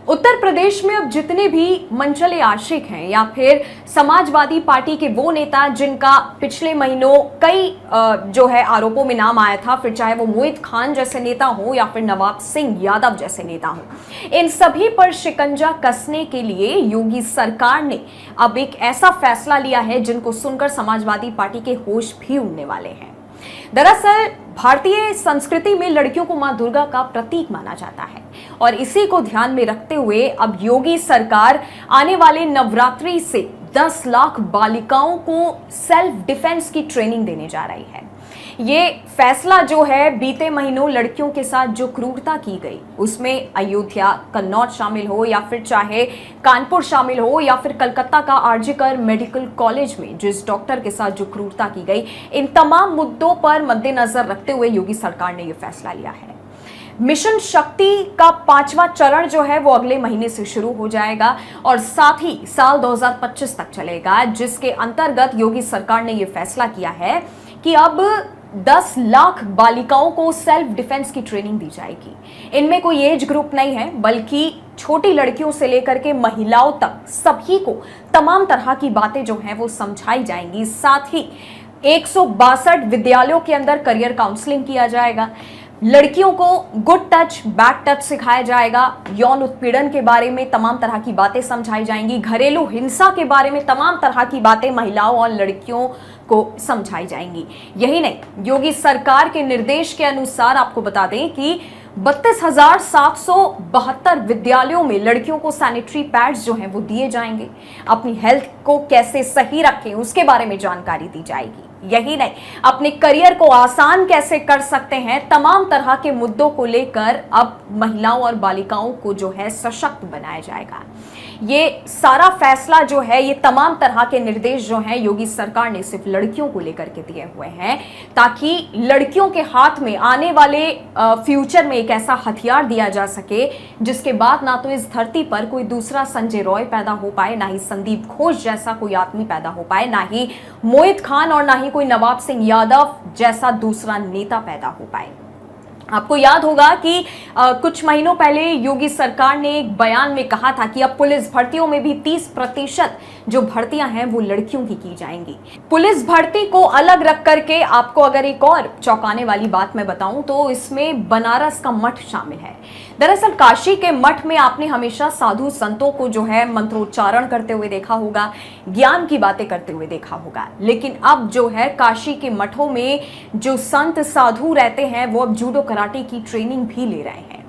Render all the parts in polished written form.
उत्तर प्रदेश में अब जितने भी मनचले आशिक हैं या फिर समाजवादी पार्टी के वो नेता जिनका पिछले महीनों कई जो है आरोपों में नाम आया था, फिर चाहे वो मोहित खान जैसे नेता हो या फिर नवाब सिंह यादव जैसे नेता हो, इन सभी पर शिकंजा कसने के लिए योगी सरकार ने अब एक ऐसा फैसला लिया है जिनको सुनकर समाजवादी पार्टी के होश भी उड़ने वाले हैं। दरअसल भारतीय संस्कृति में लड़कियों को मां दुर्गा का प्रतीक माना जाता है और इसी को ध्यान में रखते हुए अब योगी सरकार आने वाले नवरात्रि से 10 लाख बालिकाओं को सेल्फ डिफेंस की ट्रेनिंग देने जा रही है। ये फैसला जो है बीते महीनों लड़कियों के साथ जो क्रूरता की गई उसमें अयोध्या, कन्नौज शामिल हो या फिर चाहे कानपुर शामिल हो या फिर कलकत्ता का आरजीकर मेडिकल कॉलेज में जिस डॉक्टर के साथ जो क्रूरता की गई, इन तमाम मुद्दों पर मद्देनजर रखते हुए योगी सरकार ने यह फैसला लिया है। मिशन शक्ति का 5वां चरण जो है वो अगले महीने से शुरू हो जाएगा और साथ ही साल 2025 तक चलेगा, जिसके अंतर्गत योगी सरकार ने यह फैसला किया है कि अब 10 लाख बालिकाओं को सेल्फ डिफेंस की ट्रेनिंग दी जाएगी। इनमें कोई एज ग्रुप नहीं है, बल्कि छोटी लड़कियों से लेकर के महिलाओं तक सभी को तमाम तरह की बातें जो हैं वो समझाई जाएंगी। साथ ही 162 विद्यालयों के अंदर करियर काउंसलिंग किया जाएगा। लड़कियों को गुड टच, बैड टच सिखाया जाएगा। यौन उत्पीड़न के बारे में तमाम तरह की बातें समझाई जाएंगी। घरेलू हिंसा के बारे में तमाम तरह की बातें महिलाओं और लड़कियों को समझाई जाएंगी। यही नहीं, योगी सरकार के निर्देश के अनुसार आपको बता दें कि 32,772 विद्यालयों में लड़कियों को सैनिटरी पैड्स जो हैं वो दिए जाएंगे। अपनी हेल्थ को कैसे सही रखें उसके बारे में जानकारी दी जाएगी। यही नहीं, अपने करियर को आसान कैसे कर सकते हैं, तमाम तरह के मुद्दों को लेकर अब महिलाओं और बालिकाओं को जो है सशक्त बनाया जाएगा। ये सारा फैसला जो है, ये तमाम तरह के निर्देश जो हैं योगी सरकार ने सिर्फ लड़कियों को लेकर के दिए हुए हैं, ताकि लड़कियों के हाथ में आने वाले फ्यूचर में एक ऐसा हथियार दिया जा सके जिसके बाद ना तो इस धरती पर कोई दूसरा संजय रॉय पैदा हो पाए, ना ही संदीप घोष जैसा कोई आदमी पैदा हो पाए, ना ही मोहित खान और ना ही कोई नवाब सिंह यादव जैसा दूसरा नेता पैदा हो पाए। आपको याद होगा कि कुछ महीनों पहले योगी सरकार ने एक बयान में कहा था कि अब पुलिस भर्तियों में भी 30% जो भर्तियां हैं वो लड़कियों की जाएंगी। पुलिस भर्ती को अलग रख करके आपको अगर एक और चौंकाने वाली बात मैं बताऊं तो इसमें बनारस का मठ शामिल है। दरअसल काशी के मठ में आपने हमेशा साधु संतों को जो है मंत्रोच्चारण करते हुए देखा होगा, ज्ञान की बातें करते हुए देखा होगा, लेकिन अब जो है काशी के मठों में जो संत साधु रहते हैं वो अब जूडो कराटे की ट्रेनिंग भी ले रहे हैं।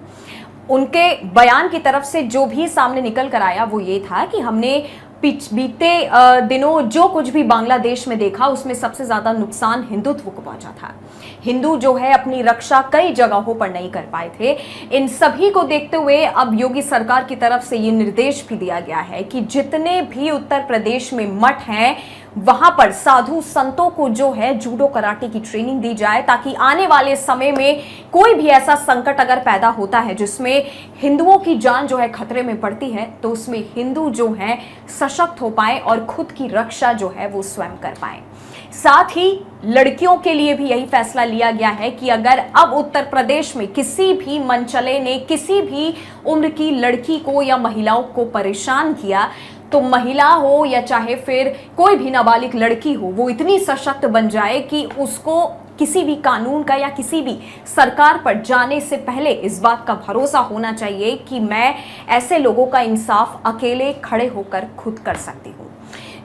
उनके बयान की तरफ से जो भी सामने निकल कर आया वो ये था कि हमने बीते दिनों जो कुछ भी बांग्लादेश में देखा उसमें सबसे ज्यादा नुकसान हिंदुत्व को पहुंचा था। हिंदू जो है अपनी रक्षा कई जगहों पर नहीं कर पाए थे। इन सभी को देखते हुए अब योगी सरकार की तरफ से ये निर्देश भी दिया गया है कि जितने भी उत्तर प्रदेश में मठ हैं वहां पर साधु संतों को जो है जूडो कराटे की ट्रेनिंग दी जाए, ताकि आने वाले समय में कोई भी ऐसा संकट अगर पैदा होता है जिसमें हिंदुओं की जान जो है खतरे में पड़ती है तो उसमें हिंदू जो है सशक्त हो पाए और खुद की रक्षा जो है वो स्वयं कर पाए। साथ ही लड़कियों के लिए भी यही फैसला लिया गया है कि अगर अब उत्तर प्रदेश में किसी भी मनचले ने किसी भी उम्र की लड़की को या महिलाओं को परेशान किया तो महिला हो या चाहे फिर कोई भी नाबालिग लड़की हो, वो इतनी सशक्त बन जाए कि उसको किसी भी कानून का या किसी भी सरकार पर जाने से पहले इस बात का भरोसा होना चाहिए कि मैं ऐसे लोगों का इंसाफ अकेले खड़े होकर खुद कर सकती हूँ।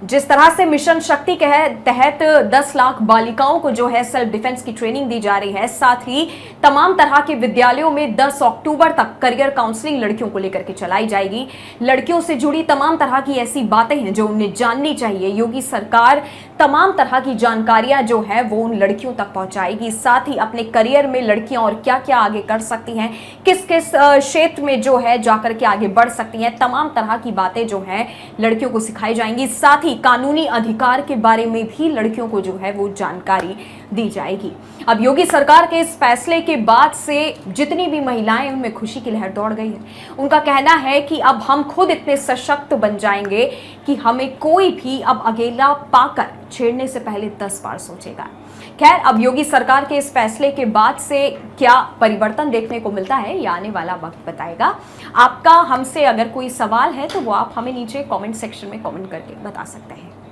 जिस तरह से मिशन शक्ति के तहत 10 लाख बालिकाओं को जो है सेल्फ डिफेंस की ट्रेनिंग दी जा रही है, साथ ही तमाम तरह के विद्यालयों में 10 अक्टूबर तक करियर काउंसलिंग लड़कियों को लेकर के चलाई जाएगी। लड़कियों से जुड़ी तमाम तरह की ऐसी बातें हैं जो उन्हें जाननी चाहिए। योगी सरकार तमाम तरह की जानकारियां जो है वो उन लड़कियों तक पहुंचाएगी। साथ ही अपने करियर में लड़कियां और क्या क्या आगे कर सकती हैं, किस किस क्षेत्र में जो है जाकर के आगे बढ़ सकती हैं, तमाम तरह की बातें जो हैं लड़कियों को सिखाई जाएंगी। साथ ही कानूनी अधिकार के बारे में भी लड़कियों को जो है वो जानकारी दी जाएगी। अब योगी सरकार के इस फैसले के बाद से जितनी भी महिलाएं उनमें खुशी की लहर दौड़ गई है। उनका कहना है कि अब हम खुद इतने सशक्त बन जाएंगे कि हमें कोई भी अब अकेला पाकर छेड़ने से पहले 10 बार सोचेगा। खैर, अब योगी सरकार के इस फैसले के बाद से क्या परिवर्तन देखने को मिलता है, ये आने वाला वक्त बताएगा। आपका हमसे अगर कोई सवाल है तो वो आप हमें नीचे कमेंट सेक्शन में कमेंट करके बता सकते हैं।